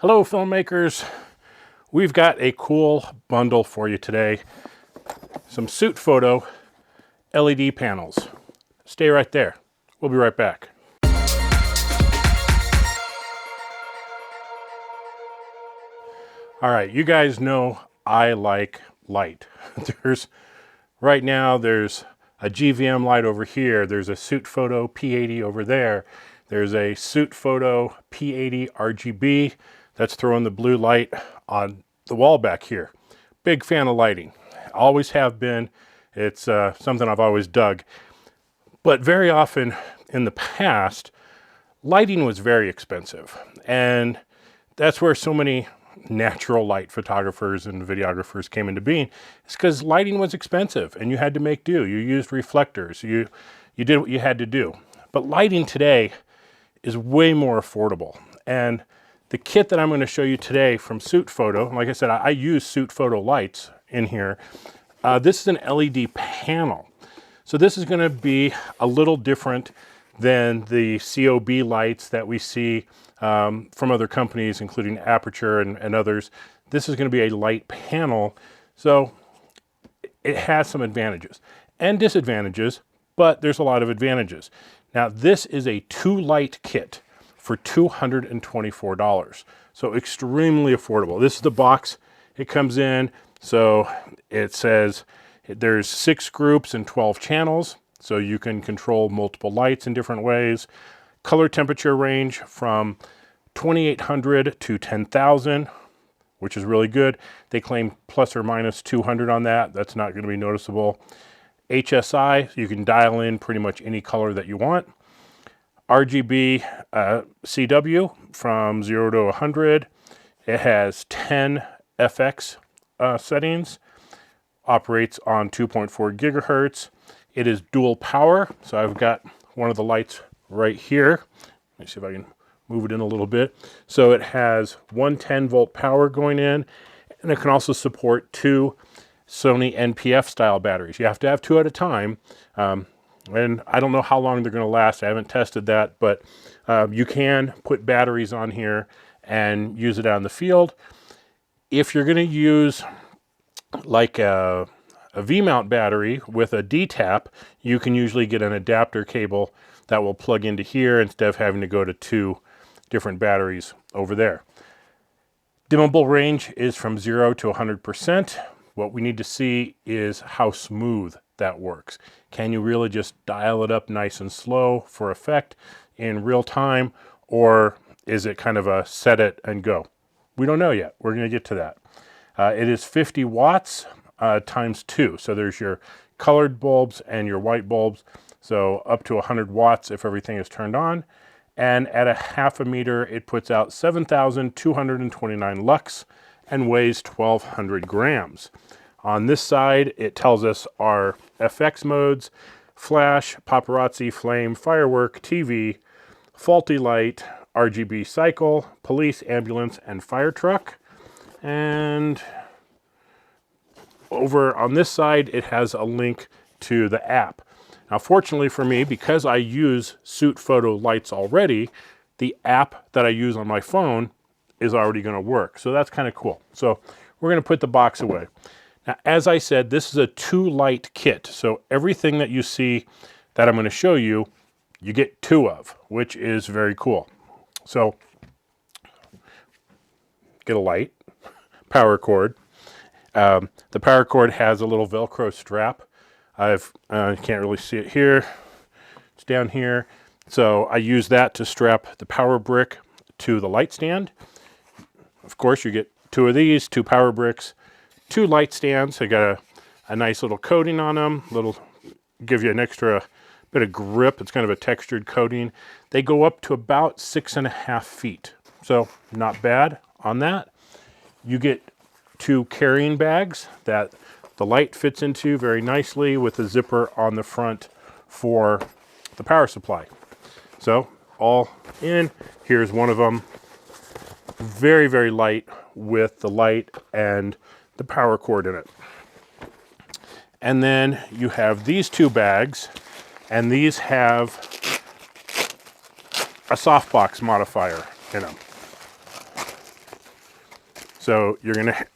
Hello filmmakers, we've got a cool bundle for you today. Some Sutefoto LED panels. Stay right there, we'll be right back. All right, you guys know I like light. Right now there's a GVM light over here, there's a Sutefoto P80 over there, there's a Sutefoto P80 RGB that's throwing the blue light on the wall back here. Big fan of lighting, always have been. It's something I've always dug. But very often in the past, lighting was very expensive. And that's where so many natural light photographers and videographers came into being. It's because lighting was expensive and you had to make do. You used reflectors, you did what you had to do. But lighting today is way more affordable. And the kit that I'm going to show you today from Sutefoto, like I said, I use Sutefoto lights in here. This is an LED panel. So this is going to be a little different than the COB lights that we see from other companies, including Aperture and others. This is going to be a light panel. So it has some advantages and disadvantages, but there's a lot of advantages. Now this is a 2-light kit for $224. So extremely affordable. This is the box it comes in. So it says there's 6 groups and 12 channels. So you can control multiple lights in different ways. Color temperature range from 2800 to 10,000, which is really good. They claim plus or minus 200 on that. That's not going to be noticeable. HSI, so you can dial in pretty much any color that you want. RGB CW from 0 to 100. It has 10 FX settings. Operates on 2.4 gigahertz. It is dual power. So I've got one of the lights right here. Let me see if I can move it in a little bit. So it has 110 volt power going in, and it can also support 2 Sony NPF style batteries. You have to have 2 at a time. And I don't know how long they're going to last. I haven't tested that, but you can put batteries on here and use it out in the field. If you're going to use like a V-mount battery with a D-tap, you can usually get an adapter cable that will plug into here instead of having to go to 2 different batteries over there. Dimmable range is from 0 to 100%. What we need to see is how smooth that works. Can you really just dial it up nice and slow for effect in real time, or is it kind of a set it and go? We don't know yet. We're going to get to that. It is 50 watts times 2. So there's your colored bulbs and your white bulbs. So up to 100 watts if everything is turned on. And at a ½ meter, it puts out 7,229 lux and weighs 1,200 grams. On this side, it tells us our FX modes: flash, paparazzi, flame, firework, TV, faulty light, RGB cycle, police, ambulance, and fire truck. And over on this side, it has a link to the app. Now, fortunately for me, because I use Sutefoto lights already, the app that I use on my phone is already going to work. So that's kind of cool. So we're going to put the box away. Now, as I said, this is a 2-light kit. So everything that you see that I'm going to show you, you get 2 of, which is very cool. So get a light, power cord. The power cord has a little Velcro strap. You can't really see it here. It's down here. So I use that to strap the power brick to the light stand. Of course, you get 2 of these, 2 power bricks, 2 light stands. They got a nice little coating on them. Give you an extra bit of grip. It's kind of a textured coating. They go up to about 6.5 feet. So not bad on that. You get 2 carrying bags that the light fits into very nicely with a zipper on the front for the power supply. So all in, here's one of them. Very, very light with the light and the power cord in it. And then you have these 2 bags, and these have a softbox modifier in them. So you're going to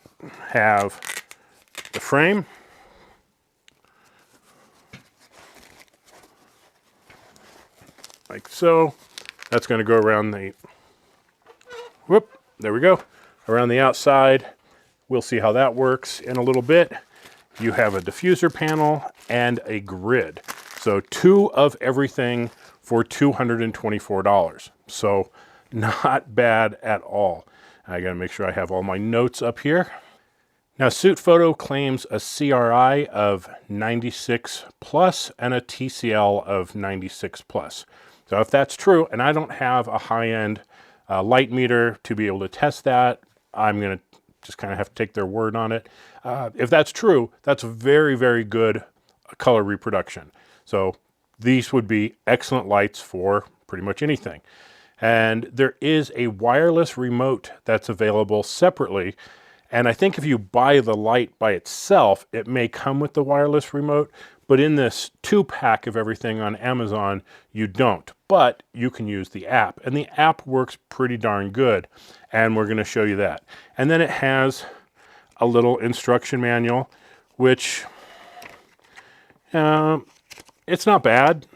have the frame, like so. That's going to go around the, whoop, there we go, around the outside. We'll see how that works in a little bit. You have a diffuser panel and a grid. So 2 of everything for $224. So not bad at all. I gotta make sure I have all my notes up here. Now Sutefoto claims a CRI of 96 plus and a TCL of 96 plus. So if that's true, and I don't have a high-end light meter to be able to test that, I'm gonna just kind of have to take their word on it. If that's true, that's very, very good color reproduction. So these would be excellent lights for pretty much anything. And there is a wireless remote that's available separately. And I think if you buy the light by itself, it may come with the wireless remote, but in this 2-pack of everything on Amazon, you don't. But you can use the app, and the app works pretty darn good, and we're gonna show you that. And then it has a little instruction manual, which it's not bad.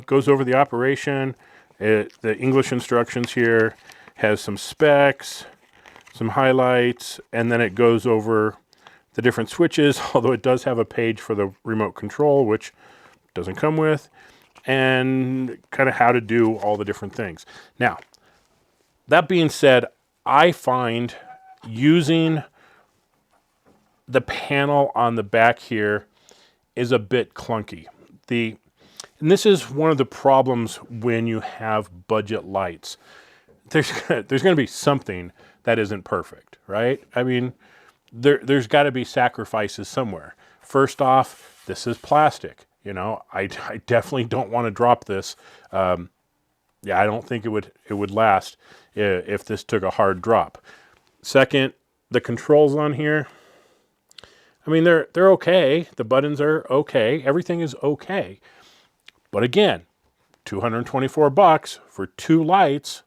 Goes over the operation. The English instructions here has some specs, some highlights, and then it goes over the different switches, although it does have a page for the remote control, which doesn't come with, and kind of how to do all the different things. Now, that being said, I find using the panel on the back here is a bit clunky. And this is one of the problems when you have budget lights. There's going to be something that isn't perfect, right? I mean, there's got to be sacrifices somewhere. First off, this is plastic. You know, I definitely don't want to drop this. Yeah, I don't think it would last if this took a hard drop. Second, the controls on here, I mean, they're okay. The buttons are okay. Everything is okay. But again, $224 for 2 lights,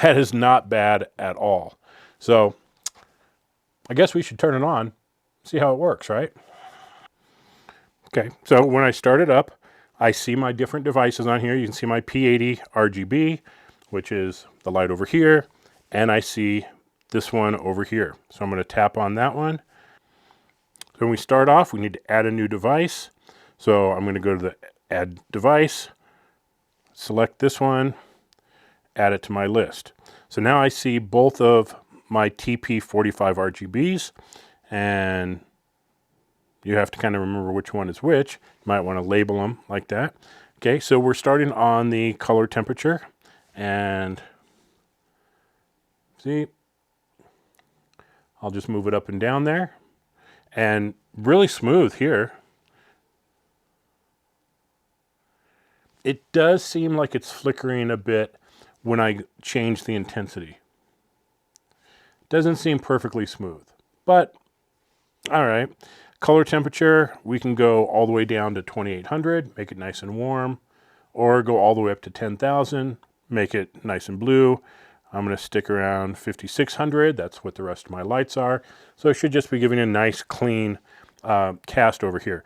that is not bad at all. So I guess we should turn it on, see how it works, right? Okay, so when I start it up, I see my different devices on here. You can see my P80 RGB, which is the light over here, and I see this one over here. So I'm going to tap on that one. So when we start off, we need to add a new device. So I'm going to go to the Add Device, select this one, add it to my list. So now I see both of my TP45 RGBs, and you have to kind of remember which one is which. You might want to label them like that. Okay, so we're starting on the color temperature, and see, I'll just move it up and down there, and really smooth here. It does seem like it's flickering a bit when I change the intensity. Doesn't seem perfectly smooth, but all right. Color temperature, we can go all the way down to 2800, make it nice and warm, or go all the way up to 10,000, make it nice and blue. I'm going to stick around 5600. That's what the rest of my lights are. So I should just be giving a nice clean cast over here.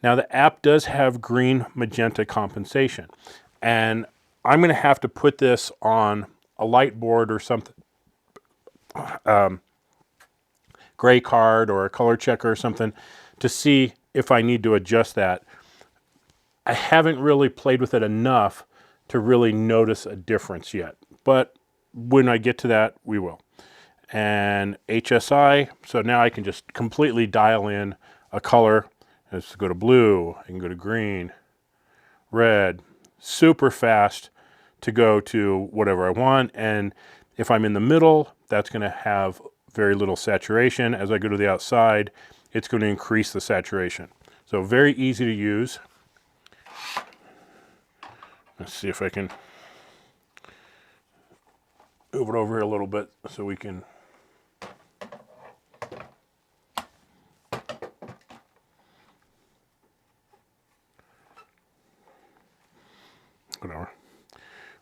Now the app does have green magenta compensation, and I'm going to have to put this on a light board or something, gray card or a color checker or something, to see if I need to adjust that. I haven't really played with it enough to really notice a difference yet, but when I get to that, we will. And HSI, so now I can just completely dial in a color. Let's go to blue, I can go to green, red, super fast to go to whatever I want. And if I'm in the middle, that's going to have very little saturation. As I go to the outside, it's going to increase the saturation. So very easy to use. Let's see if I can move it over here a little bit so we can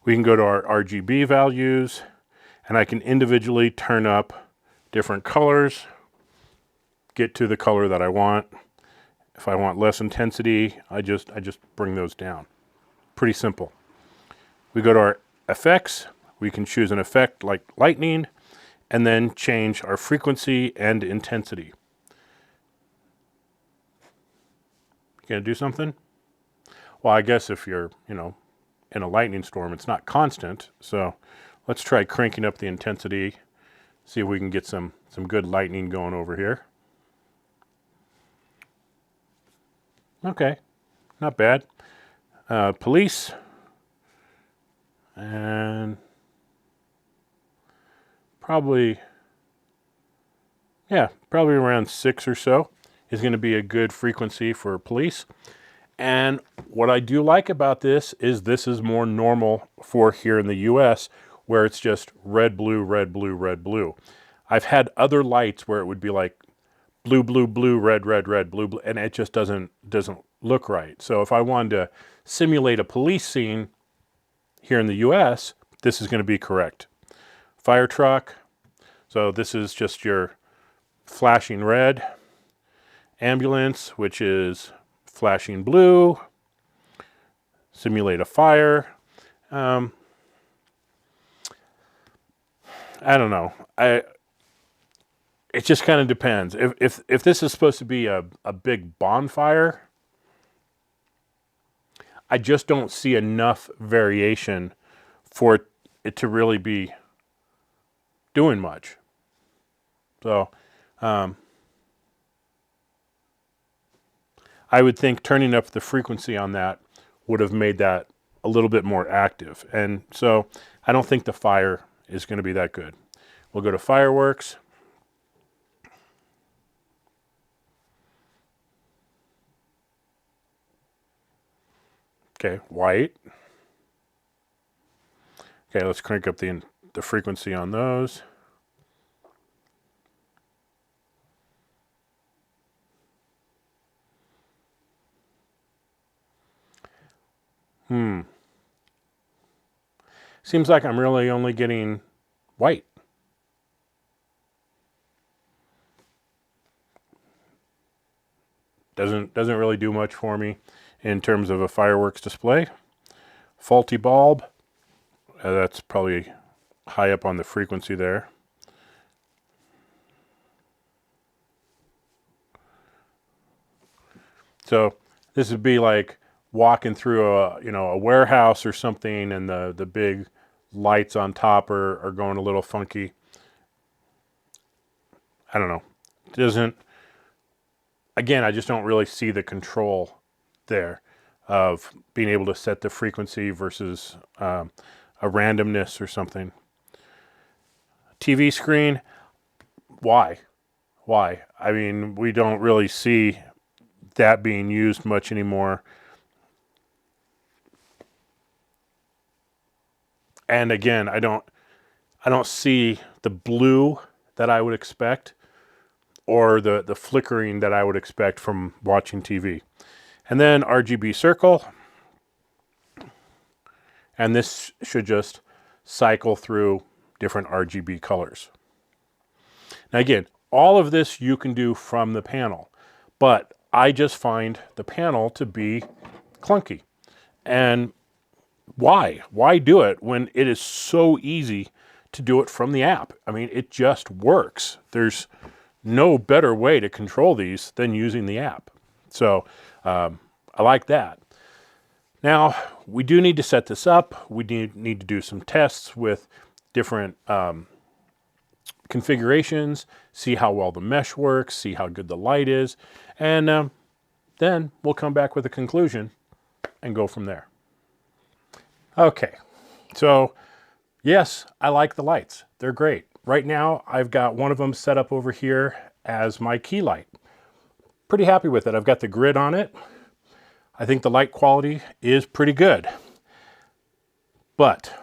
we can go to our RGB values, and I can individually turn up different colors, get to the color that I want. If I want less intensity, I just bring those down. Pretty simple. We go to our effects. We can choose an effect like lightning and then change our frequency and intensity. You gonna do something? Well, I guess if you're, in a lightning storm, it's not constant. So let's try cranking up the intensity, see if we can get some good lightning going over here. Okay, not bad. Police, and probably around 6 or so is going to be a good frequency for police. And what I do like about this is more normal for here in the US, where it's just red, blue, red, blue, red, blue. I've had other lights where it would be like blue, blue, blue, red, red, red, blue, blue, and it just doesn't look right. So if I wanted to simulate a police scene here in the US, this is going to be correct. Fire truck, so this is just your flashing red. Ambulance, which is flashing blue. Simulate a fire. I don't know. It just kind of depends. If this is supposed to be a big bonfire, I just don't see enough variation for it to really be doing much. So I would think turning up the frequency on that would have made that a little bit more active. And so I don't think the fire is going to be that good. We'll go to fireworks. Okay, white. Okay, let's crank up the frequency on those. Seems like I'm really only getting white. Doesn't really do much for me in terms of a fireworks display. Faulty bulb. That's probably high up on the frequency there. So this would be like walking through a warehouse or something, and the big lights on top are going a little funky. I don't know. It doesn't. Again, I just don't really see the control there of being able to set the frequency versus a randomness or something. TV screen. Why? I mean, we don't really see that being used much anymore. And again, I don't see the blue that I would expect, or the flickering that I would expect from watching TV. And then RGB circle. And this should just cycle through different RGB colors. Now again, all of this you can do from the panel, but I just find the panel to be clunky. And why? Why do it when it is so easy to do it from the app? I mean, it just works. There's no better way to control these than using the app. So I like that. Now, we do need to set this up. We need to do some tests with different configurations, see how well the mesh works, see how good the light is, and then we'll come back with a conclusion and go from there. Okay, so yes, I like the lights. They're great. Right now, I've got one of them set up over here as my key light. Pretty happy with it. I've got the grid on it. I think the light quality is pretty good. But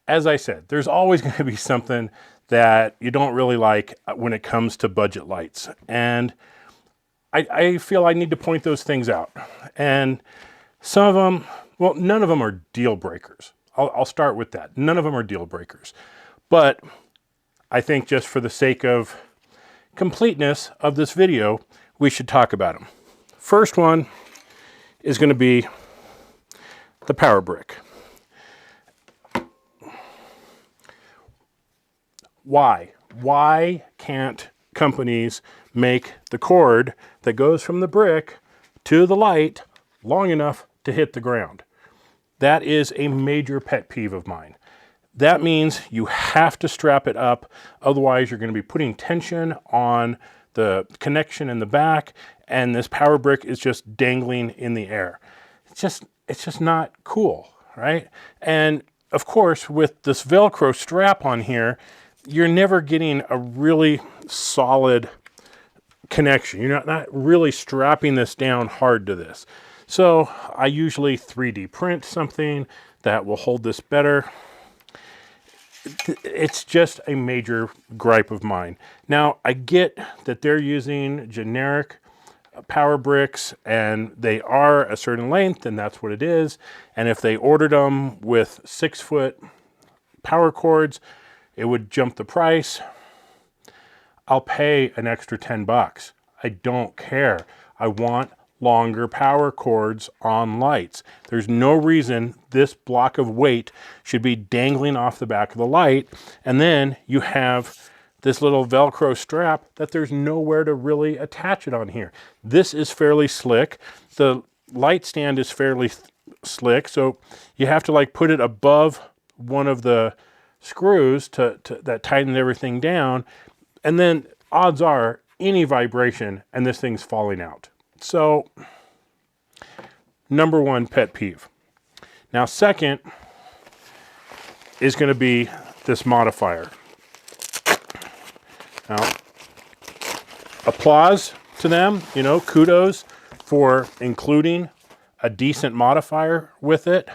as I said, there's always going to be something that you don't really like when it comes to budget lights. And I feel I need to point those things out. And some of them, well, none of them are deal breakers. I'll start with that. None of them are deal breakers. But I think just for the sake of completeness of this video, we should talk about them. First one is going to be the power brick. Why? Why can't companies make the cord that goes from the brick to the light long enough to hit the ground? That is a major pet peeve of mine. That means you have to strap it up, otherwise you're going to be putting tension on the connection in the back, and this power brick is just dangling in the air. It's just not cool, right? And of course, with this Velcro strap on here, you're never getting a really solid connection. You're not really strapping this down hard to this. So I usually 3D print something that will hold this better. It's just a major gripe of mine. Now, I get that they're using generic power bricks and they are a certain length and that's what it is. And if they ordered them with 6-foot power cords, it would jump the price. I'll pay an extra 10 bucks. I don't care. I want longer power cords on lights. There's no reason this block of weight should be dangling off the back of the light. And then you have this little Velcro strap that there's nowhere to really attach it on here. This is fairly slick. The light stand is fairly slick. So you have to like put it above one of the screws that tighten everything down. And then odds are any vibration and this thing's falling out. So, number one pet peeve. Now, second is going to be this modifier. Now, applause to them, you know, kudos for including a decent modifier with it.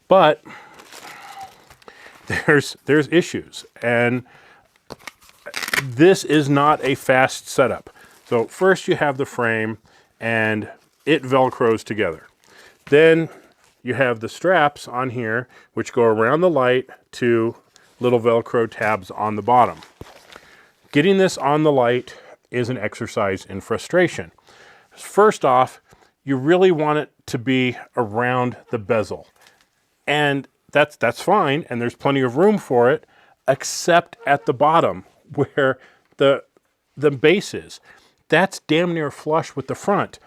But there's issues, and this is not a fast setup. So first you have the frame and it Velcros together. Then you have the straps on here which go around the light to little Velcro tabs on the bottom. Getting this on the light is an exercise in frustration. First off, you really want it to be around the bezel. And that's fine, and there's plenty of room for it, except at the bottom where the base is. That's damn near flush with the front.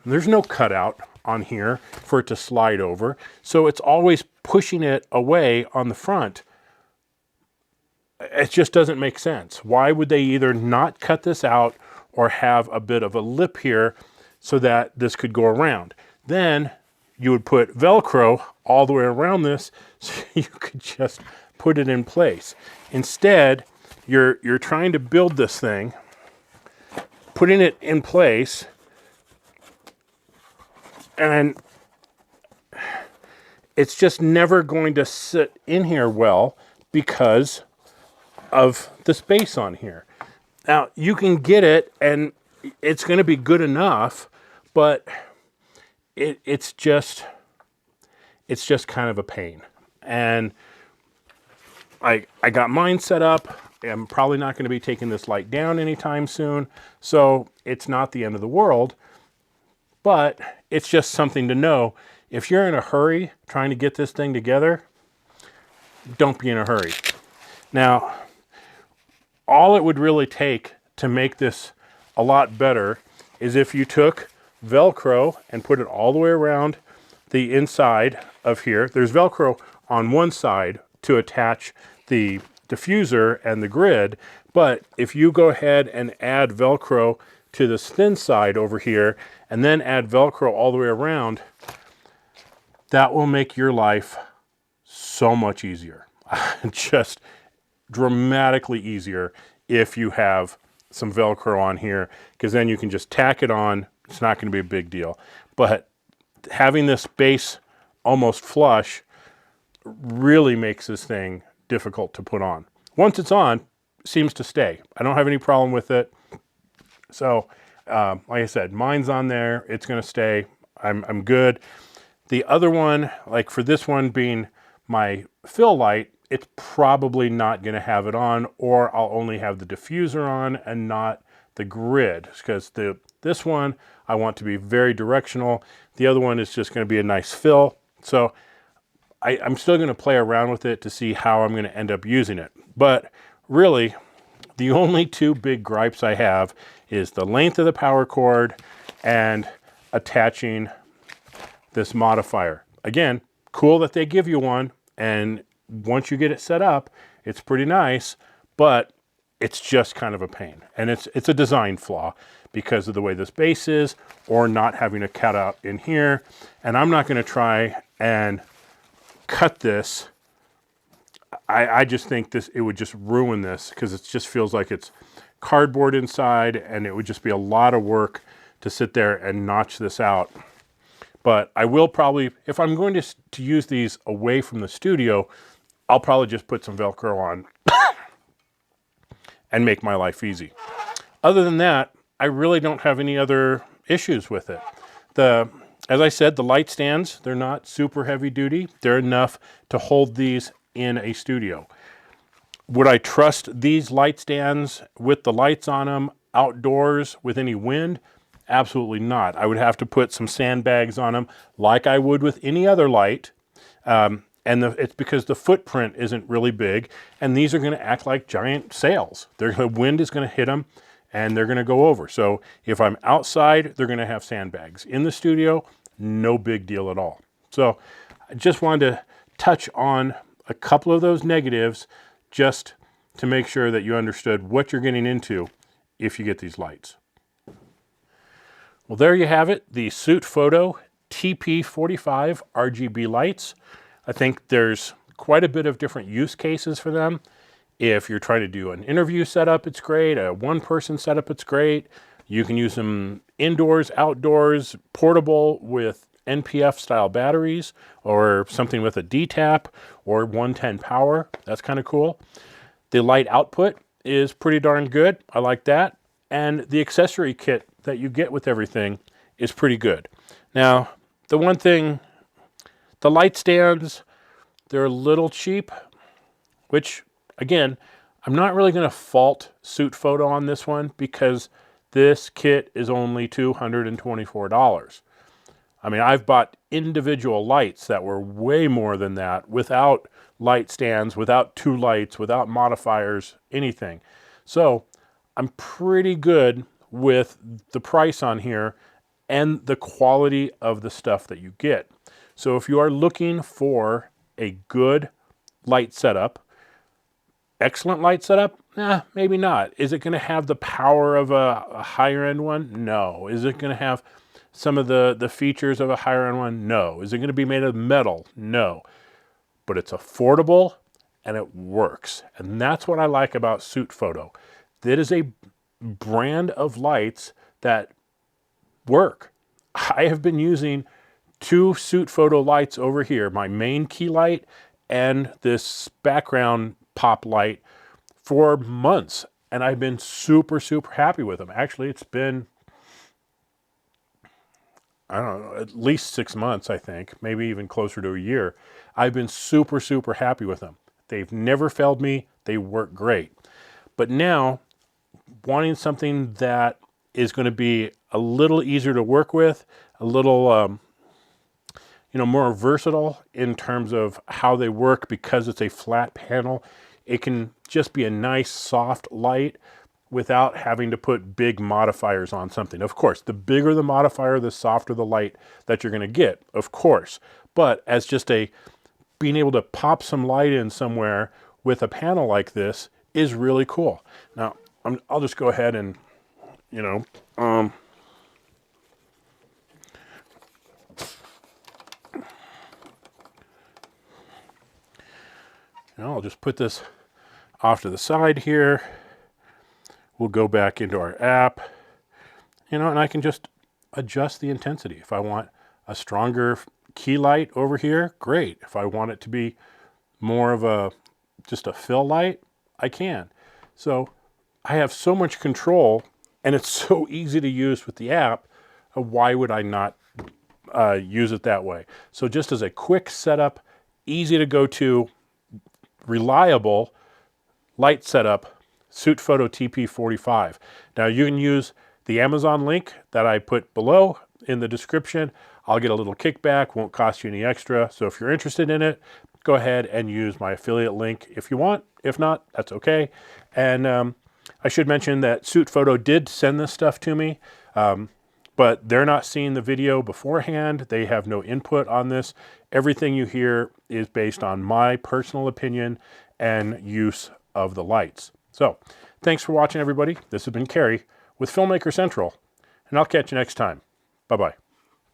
There's no cutout on here for it to slide over, so it's always pushing it away on the front. It just doesn't make sense. Why would they either not cut this out or have a bit of a lip here so that this could go around? Then you would put Velcro all the way around this so you could just put it in place. Instead, you're trying to build this thing, putting it in place, and it's just never going to sit in here well because of the space on here. Now, you can get it and it's going to be good enough, but it's just kind of a pain. And I got mine set up. I'm probably not going to be taking this light down anytime soon, so it's not the end of the world, but it's just something to know. If you're in a hurry trying to get this thing together, don't be in a hurry. Now, all it would really take to make this a lot better is if you took Velcro and put it all the way around the inside of here. There's Velcro on one side to attach the diffuser and the grid, but if you go ahead and add Velcro to this thin side over here and then add Velcro all the way around, that will make your life so much easier. Just dramatically easier if you have some Velcro on here, because then you can just tack it on. It's not going to be a big deal. But having this base almost flush really makes this thing difficult to put on. Once it's on, it seems to stay. I don't have any problem with it. So, like I said, mine's on there. It's going to stay. I'm good. The other one, like for this one being my fill light, it's probably not going to have it on, or I'll only have the diffuser on and not the grid, because this one I want to be very directional. The other one is just going to be a nice fill. So I'm still going to play around with it to see how I'm going to end up using it. But really, the only two big gripes I have is the length of the power cord and attaching this modifier. Again, cool that they give you one, and once you get it set up, it's pretty nice, but it's just kind of a pain. And it's a design flaw because of the way this base is, or not having a cutout in here. And I'm not going to try and cut this. I just think it would just ruin this, because it just feels like it's cardboard inside, and it would just be a lot of work to sit there and notch this out. But I will probably, if I'm going to use these away from the studio, I'll probably just put some Velcro on and make my life easy. Other than that, I really don't have any other issues with it. As I said, the light stands, they're not super heavy duty. They're enough to hold these in a studio. Would I trust these light stands with the lights on them outdoors with any wind? Absolutely not. I would have to put some sandbags on them like I would with any other light. It's because the footprint isn't really big, and these are going to act like giant sails. The wind is going to hit them, and they're going to go over. So if I'm outside, they're going to have sandbags. In the studio, no big deal at all. So I just wanted to touch on a couple of those negatives just to make sure that you understood what you're getting into if you get these lights. Well, there you have it, the Sutefoto TP45 RGB lights. I think there's quite a bit of different use cases for them. If you're trying to do an interview setup, it's great. A one-person setup, it's great. You can use them indoors, outdoors, portable with NPF style batteries, or something with a D-tap or 110 power. That's kind of cool. The light output is pretty darn good. I like that. And the accessory kit that you get with everything is pretty good. Now, the one thing, the light stands, they're a little cheap, which, again, I'm not really going to fault Sutefoto on this one, because this kit is only $224. I mean, I've bought individual lights that were way more than that, without light stands, without two lights, without modifiers, anything. So I'm pretty good with the price on here and the quality of the stuff that you get. So if you are looking for a good light setup, excellent light setup, maybe not. Is it going to have the power of a higher end one? No. Is it going to have some of the features of a higher end one? No. Is it going to be made of metal? No. But it's affordable and it works. And that's what I like about Sutefoto. That is a brand of lights that work. I have been using two Sutefoto lights over here, my main key light and this background pop light, for months, and I've been super, super happy with them. Actually, it's been, I don't know, at least 6 months, I think, maybe even closer to a year. I've been super, super happy with them. They've never failed me. They work great. But now, wanting something that is going to be a little easier to work with, a little more versatile in terms of how they work, because it's a flat panel. It can just be a nice soft light without having to put big modifiers on something. Of course, the bigger the modifier, the softer the light that you're going to get, of course. But as just being able to pop some light in somewhere with a panel like this is really cool. Now, I'll just go ahead and, I'll just put this off to the side here. We'll go back into our app, and I can just adjust the intensity. If I want a stronger key light over here, great. If I want it to be more of just a fill light, I can. So I have so much control, and it's so easy to use with the app. Why would I not use it that way? So just as a quick setup, easy to go to, reliable light setup, Sutefoto TP45. Now you can use the Amazon link that I put below in the description. I'll get a little kickback, won't cost you any extra. So if you're interested in it, go ahead and use my affiliate link if you want. If not, that's okay. And I should mention that Sutefoto did send this stuff to me, but they're not seeing the video beforehand. They have no input on this. Everything you hear is based on my personal opinion and use of the lights. So thanks for watching, everybody. This has been Kerry with Filmmaker Central, and I'll catch you next time. Bye-bye.